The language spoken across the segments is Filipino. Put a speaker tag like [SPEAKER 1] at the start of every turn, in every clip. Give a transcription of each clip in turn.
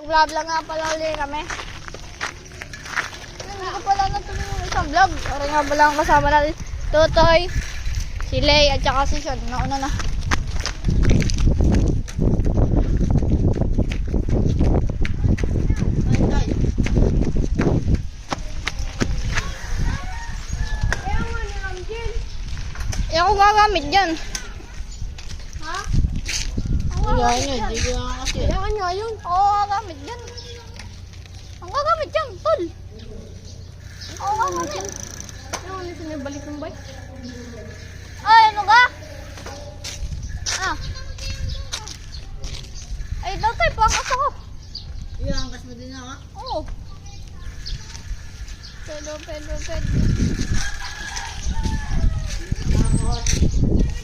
[SPEAKER 1] Nag-vlog nga pala ulit kami. Hindi ko pala natuloy yung isang vlog. Oray nga pala ang kasama natin. Totoy, si Lay, at saka si Sean. Nauna na. Eh ako gagamit dyan. Ha?
[SPEAKER 2] Wala nyo, hindi ko nga kasi.
[SPEAKER 1] Kailangan nga yun. Oo, gagamit dyan. Ang gagamit dyan, tol. Oo, gagamit dyan.
[SPEAKER 2] Ano na sinabalik ng bike?
[SPEAKER 1] Ay, ano ka? Ah. Ay, tatay, pangkas ako.
[SPEAKER 2] Iangkas mo din ha?
[SPEAKER 1] Oo. Pedo.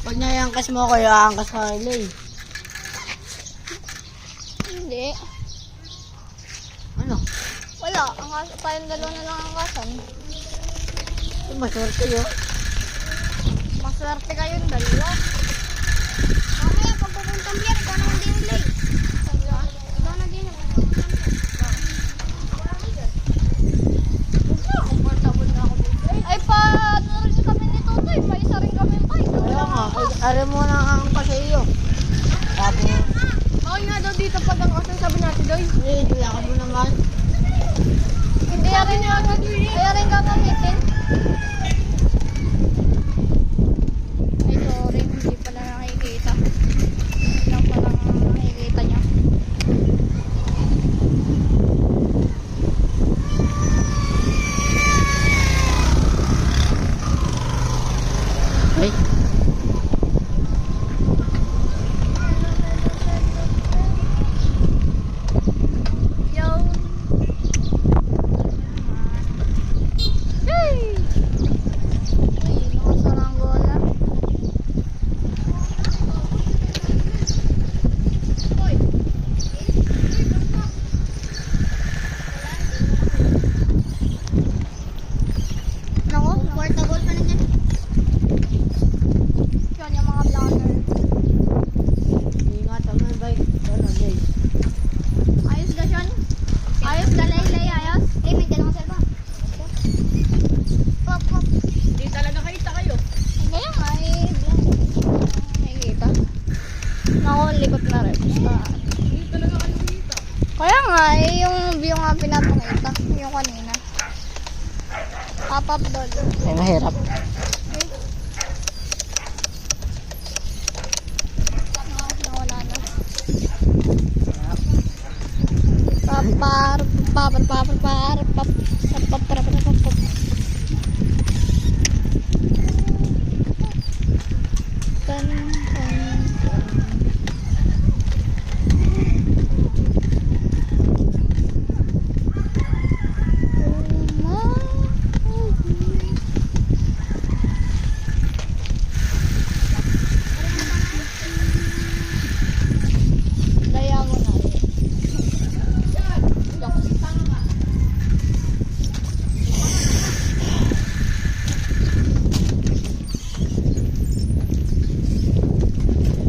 [SPEAKER 2] Pag naiangkas mo ako, iangkas ka Lay.
[SPEAKER 1] Hindi.
[SPEAKER 2] Ano?
[SPEAKER 1] Wala. Tayong dalawa na lang ang kasan.
[SPEAKER 2] Maswerte yun.
[SPEAKER 1] Maswerte kayong dalawa. Mamaya, pag pupuntang biyer, ikaw naman din yung late. Ikaw na din yung comfortable na ako dito. Ay, ano rin kami ni Totoy. Paisa rin kami pa.
[SPEAKER 2] Kaya nga, alam mo na ang kasi iyo. Sabi mo,
[SPEAKER 1] Bakit nga daw dito pag ang kasan sabi natin doy?
[SPEAKER 2] hindi ako mo naman.
[SPEAKER 1] Hindi rin gagamitin. Ay, sorry. Hindi pala nakikita. Hindi lang pala nakikita niya.
[SPEAKER 2] Ay,
[SPEAKER 1] Yo! Hey! Uy, nakasaranggola. Uy! Naku, kwarta goal pa na dyan. Yun yung mga vlogger.
[SPEAKER 2] ingatan mo yung bike. Ano, Lay?
[SPEAKER 1] Ayos ka, Sean? Ayos ka, Lay, ayos? Eh, may dalawang cellphone. Pop.
[SPEAKER 2] Hindi talaga kayo.
[SPEAKER 1] Kaya nga, nakikita. Naku, likot na rin.
[SPEAKER 2] Hindi talaga kayo kita.
[SPEAKER 1] Kaya nga, yung view nga pinapakita. Yung kanina. Pop-up doon.
[SPEAKER 2] Ay, mahirap.
[SPEAKER 1] Nawala na. Papar. Diagonal.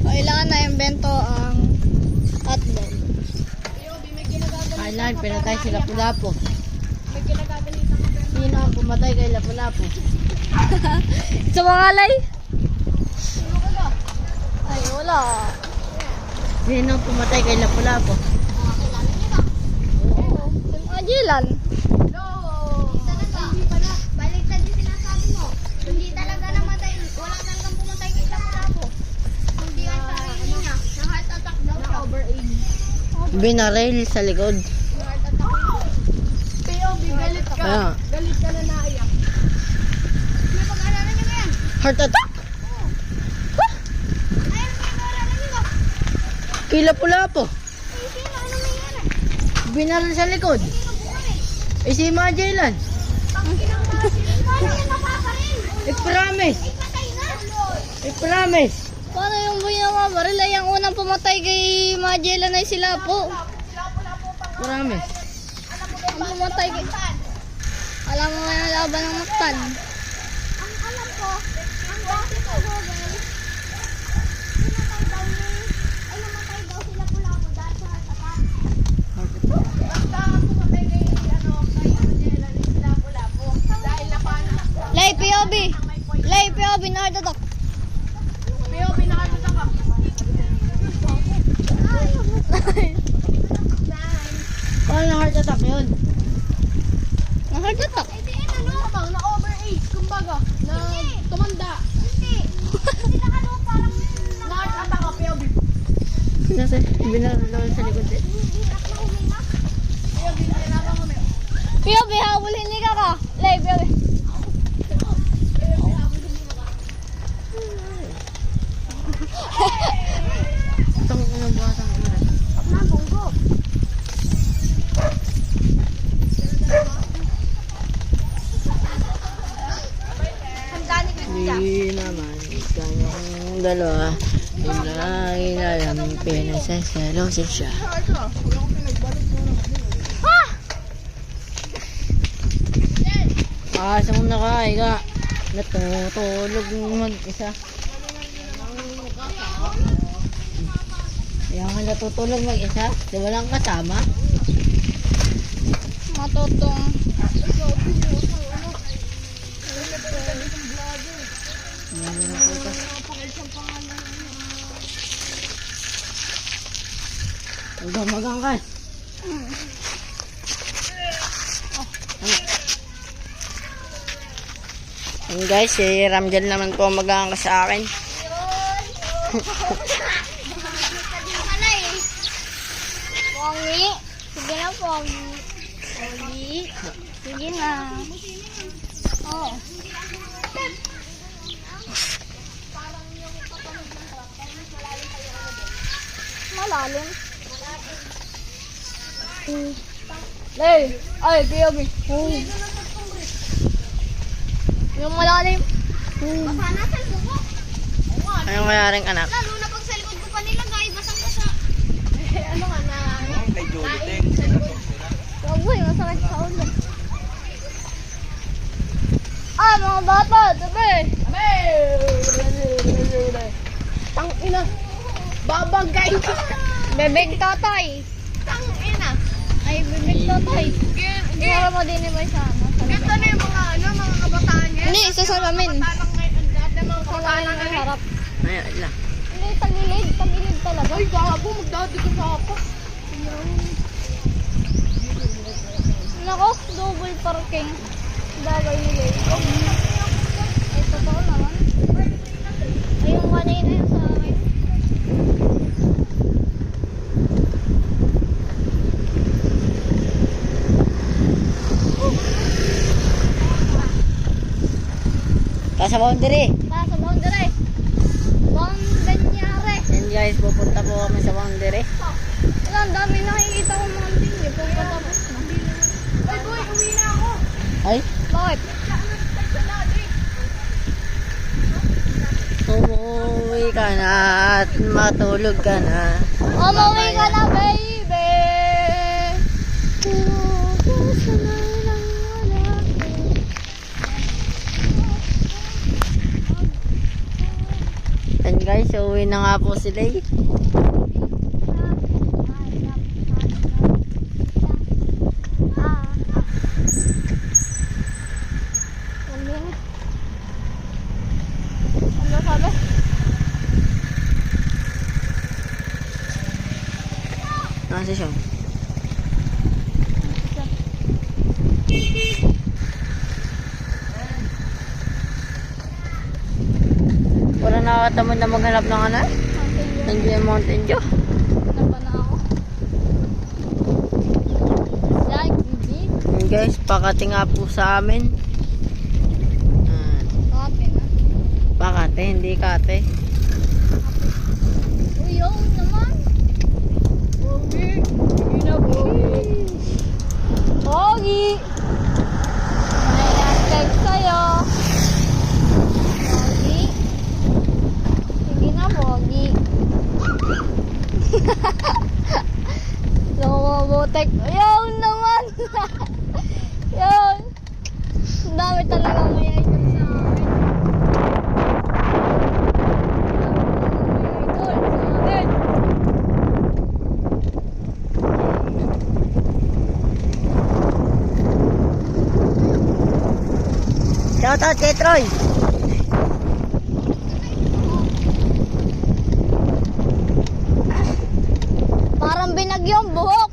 [SPEAKER 1] Kailangan na imbento ang hotdog.
[SPEAKER 2] Kailan, pinatay si Lapu-Lapu.
[SPEAKER 1] May kinagagalitan ka ba?
[SPEAKER 2] Sino ang pumatay kay Lapu-Lapu?
[SPEAKER 1] Sa mga alay? Ay, wala.
[SPEAKER 2] Sino ang pumatay kay Lapu-Lapu?
[SPEAKER 1] Oo. Yung ajilan.
[SPEAKER 3] Hindi pala. Baliktad yung sinasabi mo. Hindi talaga namatay. Wala talagang pumatay kay Lapu-Lapu. Hindi ang sarili niya. Na-heart attack daw siya.
[SPEAKER 2] Binaril sa likod.
[SPEAKER 3] Na-heart attack yun.
[SPEAKER 1] POV, galit ka.
[SPEAKER 2] Kaya,
[SPEAKER 1] Galit ka na naiyak.
[SPEAKER 3] May pag-alala niyo ba yan?
[SPEAKER 2] heart attack?
[SPEAKER 3] Ayun, may pag-alala niyo ba?
[SPEAKER 2] Kay Lapu-Lapu.
[SPEAKER 3] Ay, sino? Ano nangyari?
[SPEAKER 2] Binaril sa likod.
[SPEAKER 3] Sino bumalik?
[SPEAKER 2] Eh, si Magellan.
[SPEAKER 3] Tangkinang mga sino? Paano yan napaparin?
[SPEAKER 2] I promise.
[SPEAKER 3] Ay, patay na.
[SPEAKER 2] I promise.
[SPEAKER 1] Paano yung buhay ng mga baril? Ay, ang unang pumatay kay Magellan ay sila po.
[SPEAKER 2] Promise.
[SPEAKER 1] Ang pumatay kay... Alam mo nga yung laban ng Mactan.
[SPEAKER 3] Ang alam ko, ang dati sa Google, namatay daw si Lapu-Lapu dahil sa heart attack.
[SPEAKER 2] attack yun.
[SPEAKER 1] Na-heart attack.
[SPEAKER 3] Hindi, ano?
[SPEAKER 2] Tamang na overage, kumbaga. Na tumanda.
[SPEAKER 3] Hindi. Hindi na ano, parang...
[SPEAKER 2] Na-heart attack ka, POV.
[SPEAKER 1] Kasi, binaralawan sa likod eh.
[SPEAKER 3] Hirap na huminga.
[SPEAKER 2] POV, nalaman mo meron.
[SPEAKER 1] Piyobi, habulin ni ka ka. Lay, piyobi.
[SPEAKER 2] Itong unang buhatang ina.
[SPEAKER 3] Pag na, bonggo. Ang gani ko siya.
[SPEAKER 2] Hindi naman kanyang dalawa. Inay na lang pinasasalo siya. Asa mo na ka, ika. Natutulog mag-isa. Kaya nga natutulog mag-isa. Di walang kasama.
[SPEAKER 1] Matutong.
[SPEAKER 2] Magamagang ka. Yan guys, si Ramjan naman po mag-aangka sa akin.
[SPEAKER 3] Pala eh.
[SPEAKER 1] Pongi. Sige na, Pongi. Pongi. Sige na. Oo. Malalim. Lay. Ay, piyobi. Yung malalim.
[SPEAKER 3] Baka nasa lugo.
[SPEAKER 2] Anong mayaring anak?
[SPEAKER 3] Lalo na pag sa likod ko pa nilagay, basang-basa.
[SPEAKER 2] Ano nga na?
[SPEAKER 1] Baboy, masakit sa ulo. Ah, mga bata, tabi.
[SPEAKER 2] Tang ina. Babagay ka.
[SPEAKER 1] Bebeg tatay.
[SPEAKER 3] Tang ina.
[SPEAKER 1] Ay, bebeg tatay. Para mo din ba siya?
[SPEAKER 3] Ito na yung mga ano, mga kabataan niya.
[SPEAKER 1] Hindi, isa sa amin.
[SPEAKER 3] Kabataan ngayon, dati mga
[SPEAKER 1] Sa
[SPEAKER 3] kabataan
[SPEAKER 1] lalim ng
[SPEAKER 3] ngayon.
[SPEAKER 1] harap.
[SPEAKER 2] Ayun lang.
[SPEAKER 1] Hindi, tagilid. Tagilid talaga.
[SPEAKER 2] Ay, gago. Magdadi ka sa ako.
[SPEAKER 1] Nako, double parking. Bagay nila eh. Ay, totoo naman. Ay, yung kanay na yun sa amin.
[SPEAKER 2] Sa boundary.
[SPEAKER 1] Pa, sa boundary. Boundary.
[SPEAKER 2] Yan guys, pupunta po kami sa boundary.
[SPEAKER 1] Wala, ang dami nakikita ko mga tingin. Pagkatapos na.
[SPEAKER 3] Ay, boy, uwi na ako.
[SPEAKER 2] Ay,
[SPEAKER 1] Bakit?
[SPEAKER 2] umuwi ka na at matulog ka na.
[SPEAKER 1] Umuwi ka na, baby.
[SPEAKER 2] Yan guys, uwi na nga po sila eh.
[SPEAKER 1] Ano sabi?
[SPEAKER 2] Nasa siya. Wala nakakatamad na maghanap ng ano? Nandiyan yung Mountain Dew.
[SPEAKER 1] Napa na ako. Like, indeed.
[SPEAKER 2] Yan guys, pakati nga po sa amin.
[SPEAKER 1] Kape na.
[SPEAKER 2] Pakate, hindi kate.
[SPEAKER 1] Uy, yun naman. Pogi. Sige na, Pogi. Pogi. May hashtag sa'yo. Pogi. Sige na, Pogi. Lumabutek. Yun naman. Yun. Ang dami talaga may item sa akin.
[SPEAKER 2] Shout out kay Troy.
[SPEAKER 1] Parang binagyo ang buhok.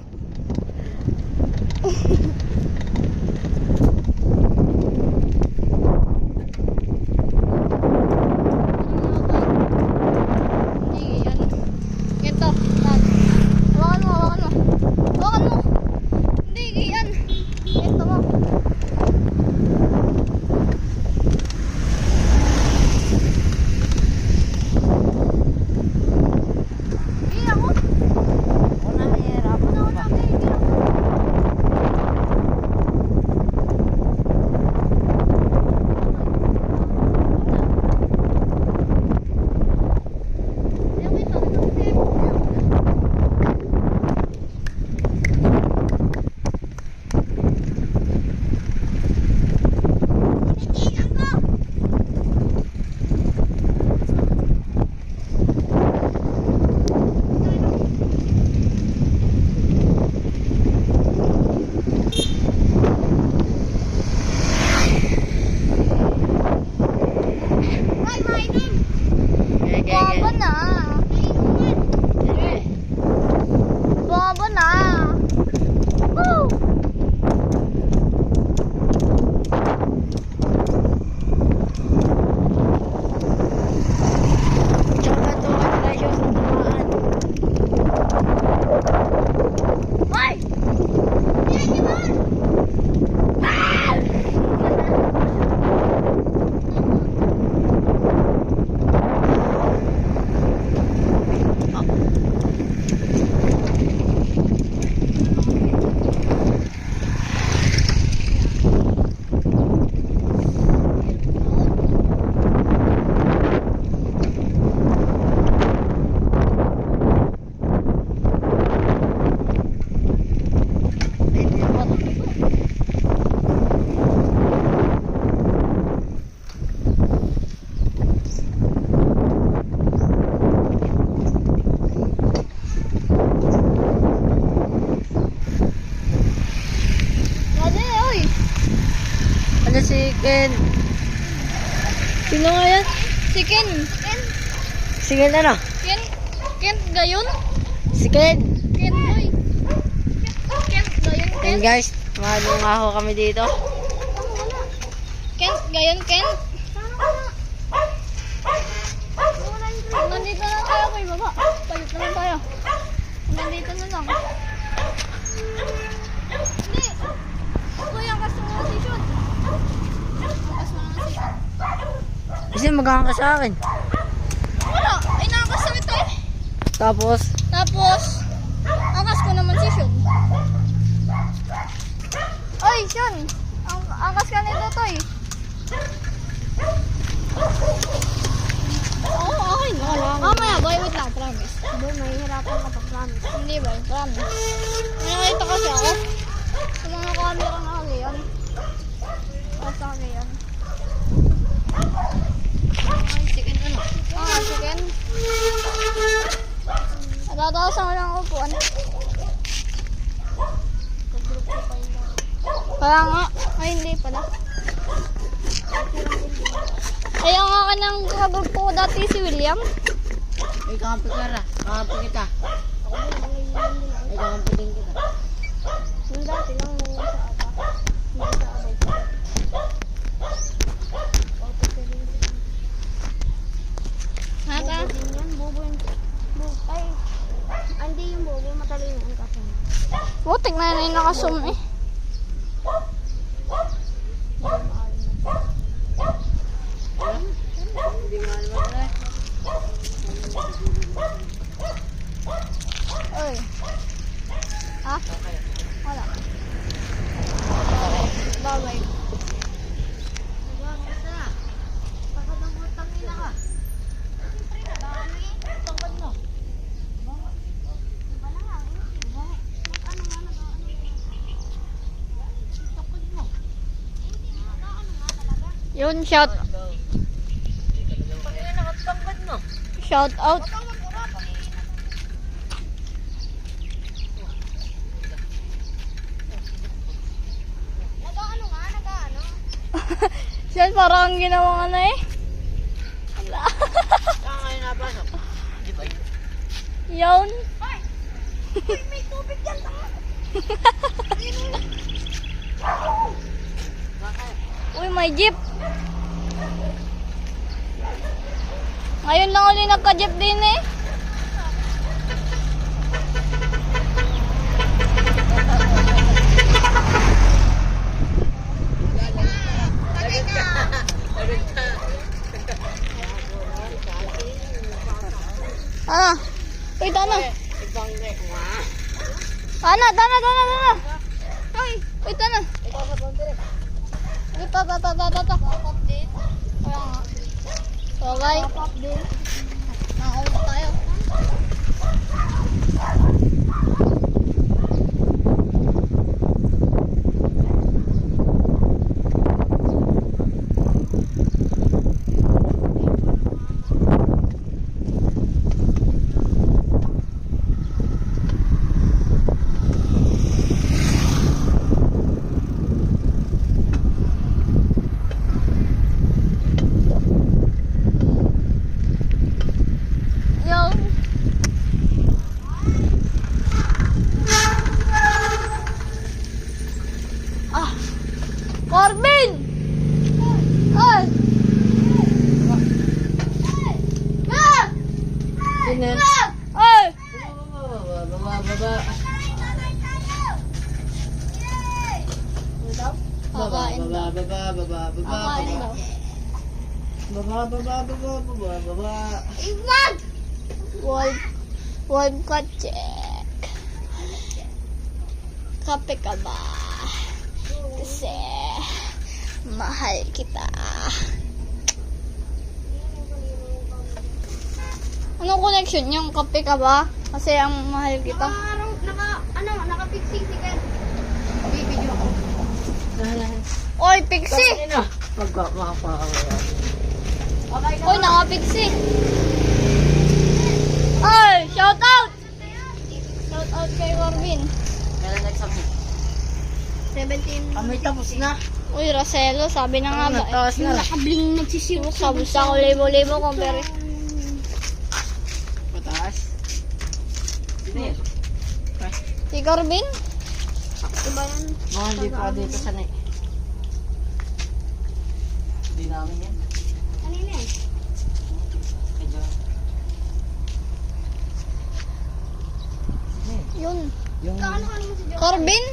[SPEAKER 1] Hindi, yan. Ito, yan. Hawakan mo, hawakan mo. Hawakan mo. Hindi, yan. Ito mo. Hindi ako.
[SPEAKER 2] Ako na nahihirapan ako pa.
[SPEAKER 1] Baba na. Baba na. Woo!
[SPEAKER 2] Tsaka ito ang presyo sa tamaan.
[SPEAKER 1] Ay! Lade, oy!
[SPEAKER 2] Ano si Ken?
[SPEAKER 1] Sino nga yan? Si Ken.
[SPEAKER 2] Si Ken ano?
[SPEAKER 1] Ken? Ken gayon?
[SPEAKER 2] Si Ken!
[SPEAKER 1] Ken, oy! Ken gayon, Ken?
[SPEAKER 2] Ken guys, mahalo nga ho kami dito.
[SPEAKER 1] Ken gayon, Ken? Nandito na tayo kay baba. Palit naman tayo. Nandito na lang. Hindi. Kuya, ang gusto mo na station. Ang gusto mo na station.
[SPEAKER 2] Kasi magkakang sa akin.
[SPEAKER 1] Wala. Ay, nakakas na ito eh.
[SPEAKER 2] Tapos,
[SPEAKER 1] Tapos, angkas ko naman si Sean. Oy, Sean. Angkas ka nito, Toy. Oo, okay na. Mamaya, boy, wait lang, promise.
[SPEAKER 3] Boy, mahihirapan ka pa, promise.
[SPEAKER 1] Hindi ba, promise. May nakita kasi ako. Sa mga camera na kami yan. O, sa akin yan.
[SPEAKER 2] ay, si Ken ano?
[SPEAKER 1] Chicken. Natatawasan ko lang upuan. Kaya nga. Ay, hindi pala. Kaya nga ka ng kagrupo ko dati si William.
[SPEAKER 2] Ay, kakampi ka ra. Kakampi kita. Ay, kakampi din kita.
[SPEAKER 3] Yung dati lang nung sa aba. Yung sa abay pa.
[SPEAKER 1] Hata?
[SPEAKER 3] Bobo din yan. Bobo yung... Ay, hindi yung bobo. Matalino yung kasi.
[SPEAKER 1] Butik na yun yung nakasum eh.
[SPEAKER 2] Hindi nga naman na.
[SPEAKER 1] Oy. Ha? Wala. Babay. Yun, shout shout out. Yan, parang ang ginawa na eh.
[SPEAKER 2] Saan ngayon napasok? Di ba yun?
[SPEAKER 1] Yun.
[SPEAKER 3] May tubig yan.
[SPEAKER 1] may jeep. Ngayon lang ulit nagka-jeep din eh. Ah, uy, tana. Tana. Ay, uy, tana. Ito. Kaya nga. So, guys. Nakaupo tayo. Yo. Ah, Corbin! Ay!
[SPEAKER 2] Sino?
[SPEAKER 1] Ay! Kakain daw. Kakain daw.
[SPEAKER 3] Iwag!
[SPEAKER 1] Wolf ka check. Kape ka ba? Kasi mahal kita. Anong connection yung kape ka ba? Kasi ang mahal kita.
[SPEAKER 3] Naka-fixing si Ken. Bibidyo ako.
[SPEAKER 1] Oy, Pixie! Oy, naka-Pixie! Oy, shout out! Shout out kay Corbin.
[SPEAKER 2] Kailan nag-submit?
[SPEAKER 3] 17.
[SPEAKER 2] Kami tapos na.
[SPEAKER 1] Uy, Roselo, sabi na nga ba?
[SPEAKER 2] Natawas na.
[SPEAKER 3] Nakabling nagsisiro.
[SPEAKER 1] Sabi sa ko libo-libo kung pero.
[SPEAKER 2] Mataas. Sino yun?
[SPEAKER 1] Si Corbin?
[SPEAKER 3] Diba yan?
[SPEAKER 2] Mga hindi pa dito sanay. Hindi namin yan.
[SPEAKER 3] Kanina yan?
[SPEAKER 2] Medyo.
[SPEAKER 1] Yun.
[SPEAKER 2] Yung...
[SPEAKER 3] Kaano mo si Joe?
[SPEAKER 1] Corbin?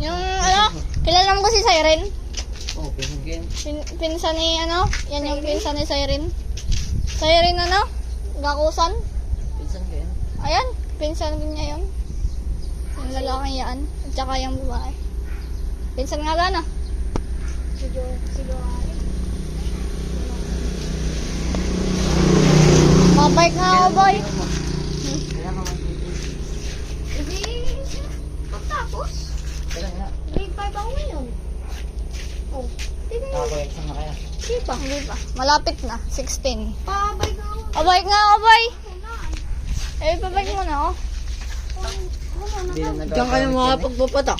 [SPEAKER 1] Yung ano? Kilala mo si Siren?
[SPEAKER 2] Oh, pinagin.
[SPEAKER 1] Pinsan ni ano? Yan yung pinsan ni Siren. Siren ano? Gakusan?
[SPEAKER 2] Pinsan ko yan.
[SPEAKER 1] Ayan, pinsan niya yun. Yung lalaking yan. At saka yung babae. Pinsan nga gana.
[SPEAKER 3] Si Joe. Si Joe.
[SPEAKER 1] Mabike nga ako, boy.
[SPEAKER 2] Kailan ka mag-ibig?
[SPEAKER 3] Pagtapos?
[SPEAKER 2] Kailan nga?
[SPEAKER 3] Grade 5 ako ngayon. Oh. Tignan mo.
[SPEAKER 2] Nakakoleksyon na kaya.
[SPEAKER 1] Hindi pa. Malapit na. 16.
[SPEAKER 3] Pabay ka ako.
[SPEAKER 1] Abike nga ako, boy.
[SPEAKER 3] Wala.
[SPEAKER 1] Eh, pabike mo na ako.
[SPEAKER 2] Hindi na nag- Diyan kayo makapagpapatak.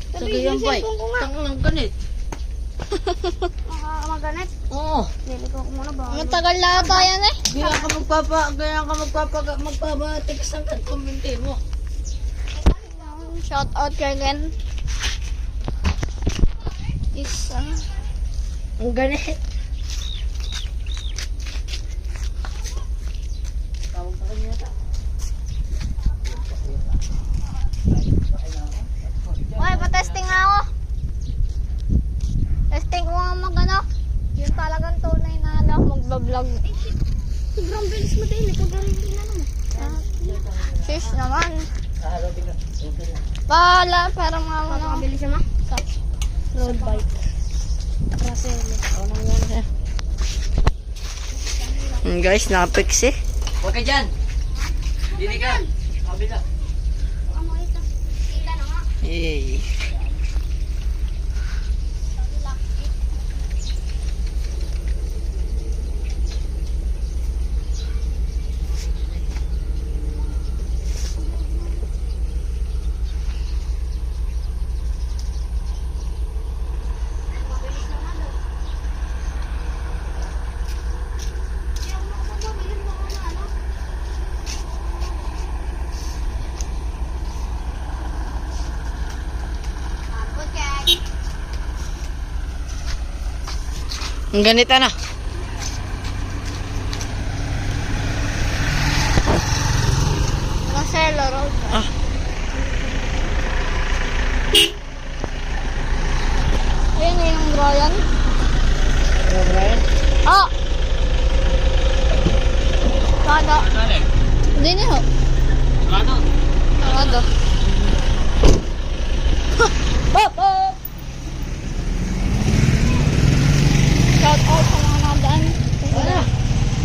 [SPEAKER 2] Sa gayang bike.
[SPEAKER 3] cellphone ko nga.
[SPEAKER 2] Tang lang ganit.
[SPEAKER 3] Makakamaganit.
[SPEAKER 2] Oo.
[SPEAKER 3] Nilito ko muna ba?
[SPEAKER 1] Matagal na ata yan eh.
[SPEAKER 2] Gaya ka magpapatext ng kumbinte mo.
[SPEAKER 1] Shout out kay Glenn. Is,
[SPEAKER 2] Ang ganit. Tawag pa kanya ta.
[SPEAKER 1] Ay, pa-testing na ako. Testing ko nga mag-ano. Yung talagang tunay na ano, magbablog.
[SPEAKER 3] Sobrang bilis mo din. Pag-galing na naman.
[SPEAKER 1] Fish naman.
[SPEAKER 2] Haharapin ka. Okay na.
[SPEAKER 1] Bahala, parang mga ano.
[SPEAKER 3] Napakabilis naman.
[SPEAKER 1] Sa road bike.
[SPEAKER 2] Guys, nakapix eh. Huwag ka dyan. Dili ka. Kabila.
[SPEAKER 3] Baka makita. Kita na nga.
[SPEAKER 2] Yay. Ang ganito na.
[SPEAKER 1] Rosella Road.
[SPEAKER 2] Ah.
[SPEAKER 1] Ayun yung Brian.
[SPEAKER 2] Ano ba yan?
[SPEAKER 1] Ah! Kada. Hindi niyo. Kada. Pop! Pop! Shout out sa mga nadaan.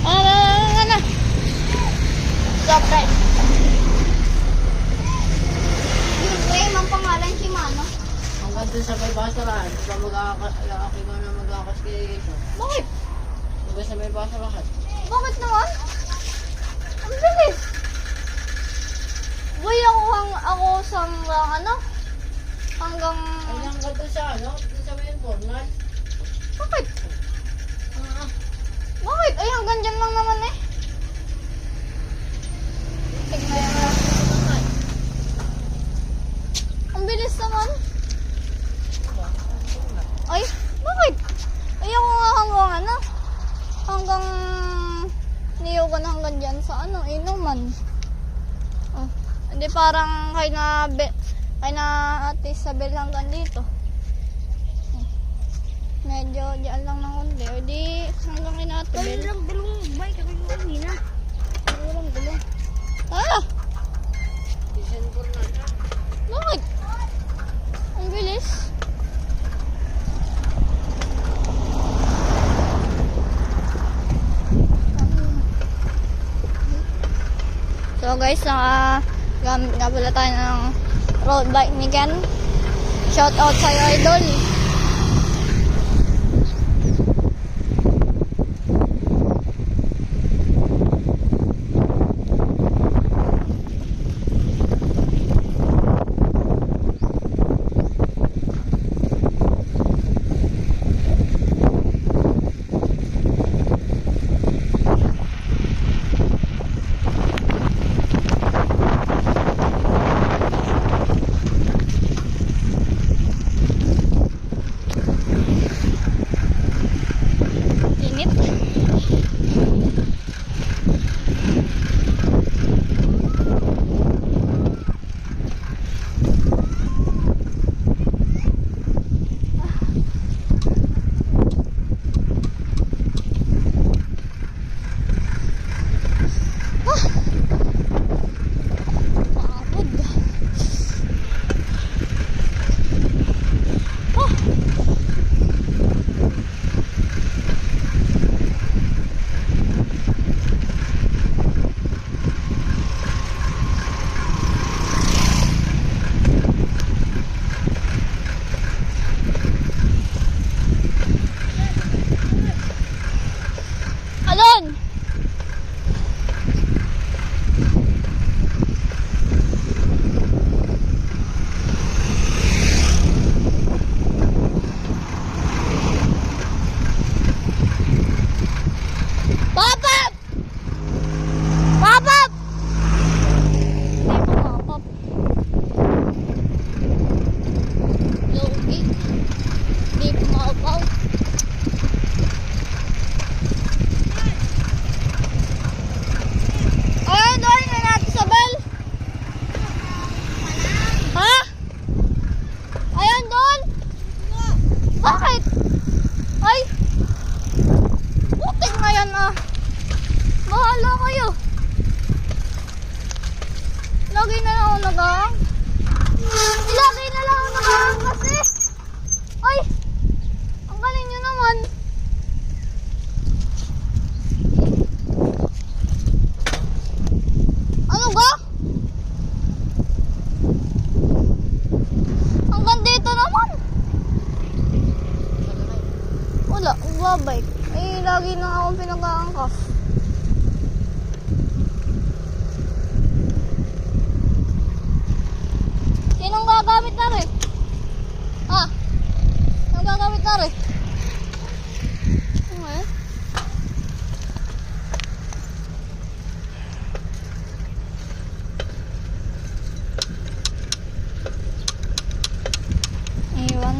[SPEAKER 1] Ano? Stop right.
[SPEAKER 3] Yung claim ang pangalan si Mano.
[SPEAKER 2] Hanggang dun sa may basurahan, di ba mag-aakay ko na mag-aakas kayo ito?
[SPEAKER 1] Bakit?
[SPEAKER 2] Di ba sa may basurahan?
[SPEAKER 1] Bakit naman? Ang bilis. Uy, ako sa ano? Hanggang...
[SPEAKER 2] Ay, hanggang dun sa ano? Dun sa may informal?
[SPEAKER 1] Bakit?
[SPEAKER 2] Ah,
[SPEAKER 1] Bakit? Ay, hanggang dyan lang naman eh. Tignan mo. Ang bilis naman. Ay, bakit? Ay, ako nga hanggang ano? Hanggang niyugan hanggang dyan sa ano, inuman. Oh, hindi parang kay na Ate Isabel hanggang dito. Oh, medyo dyan lang ng kundi. O di hanggang kay na Ate Bel.
[SPEAKER 3] Walang bulong bike kasi yung kanina.
[SPEAKER 1] Walang gulo. Ah!
[SPEAKER 2] December na siya.
[SPEAKER 1] Bakit? Ang bilis. So guys, gamit nga pala tayo ng road bike ni Ken. Shout out sa'yo, idol. Init. Pagod. Alon! Pop-up! Pop-up! Hindi po pop-up. Logi. Hindi po pop-up. Ayun doon na natin sa bell. Ha? Ayun doon. Bakit? Ay. Putik na yan ah. Bahala kayo. Lagi na lang ako nag-aang. Lagi na lang ako nag-aang kasi. Ay. Ang galing nyo naman. Ano ba? Hanggang dito naman. Wala, magbabike. Eh, lagi na akong pinag-aangkas. Sinong gagamit na rin? Ha? Sinong gagamit na rin? Ano eh? Iwan.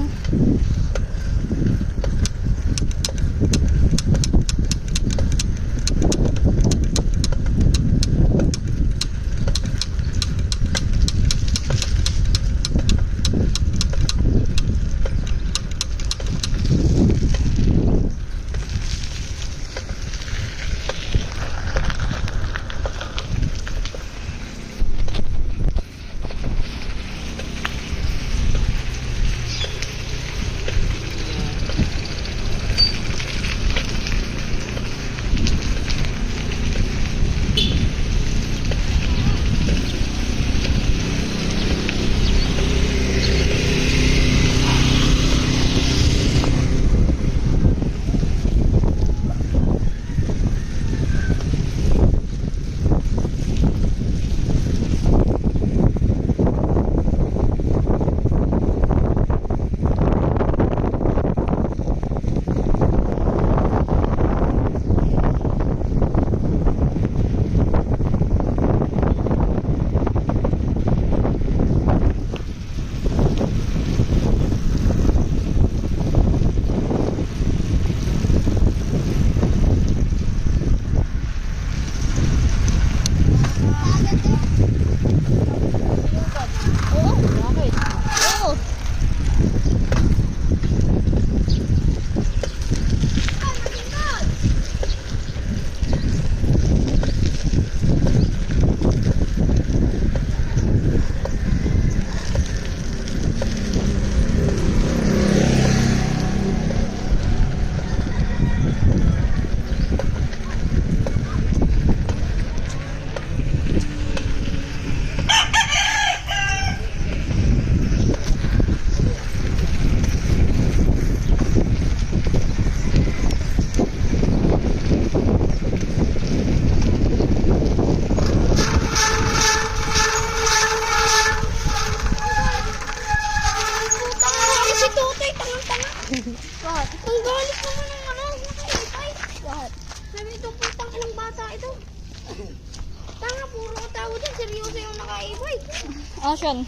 [SPEAKER 1] Asan?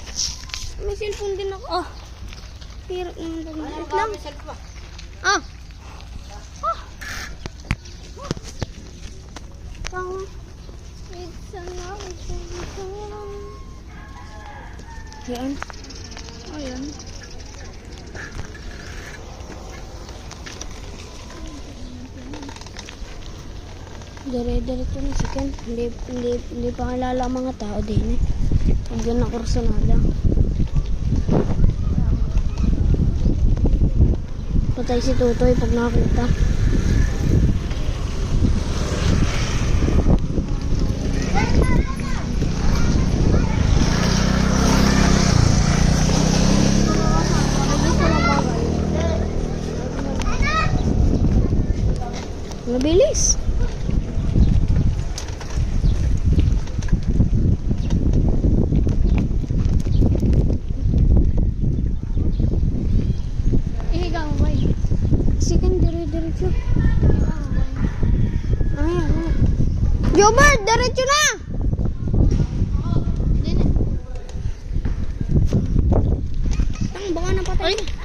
[SPEAKER 3] May cellphone din ako.
[SPEAKER 1] Ah.
[SPEAKER 3] Hirap naman din. Wait
[SPEAKER 2] Lang.
[SPEAKER 3] lang.
[SPEAKER 1] Ah.
[SPEAKER 3] Pang... It's a nice song.
[SPEAKER 2] Yan.
[SPEAKER 1] Ayan.
[SPEAKER 2] Dire-diretso na si Ken. Hindi pa kilala ang mga tao din eh. Huwag yun na kursunada. Patay si Tutoy pag nakakita. Mabilis.
[SPEAKER 1] Ihiga mo ba yun?
[SPEAKER 2] Si Ken dire-diretso. Ayan. Jobert, diretso na!
[SPEAKER 1] Hindi na.
[SPEAKER 3] Baka napatay.
[SPEAKER 1] Ay!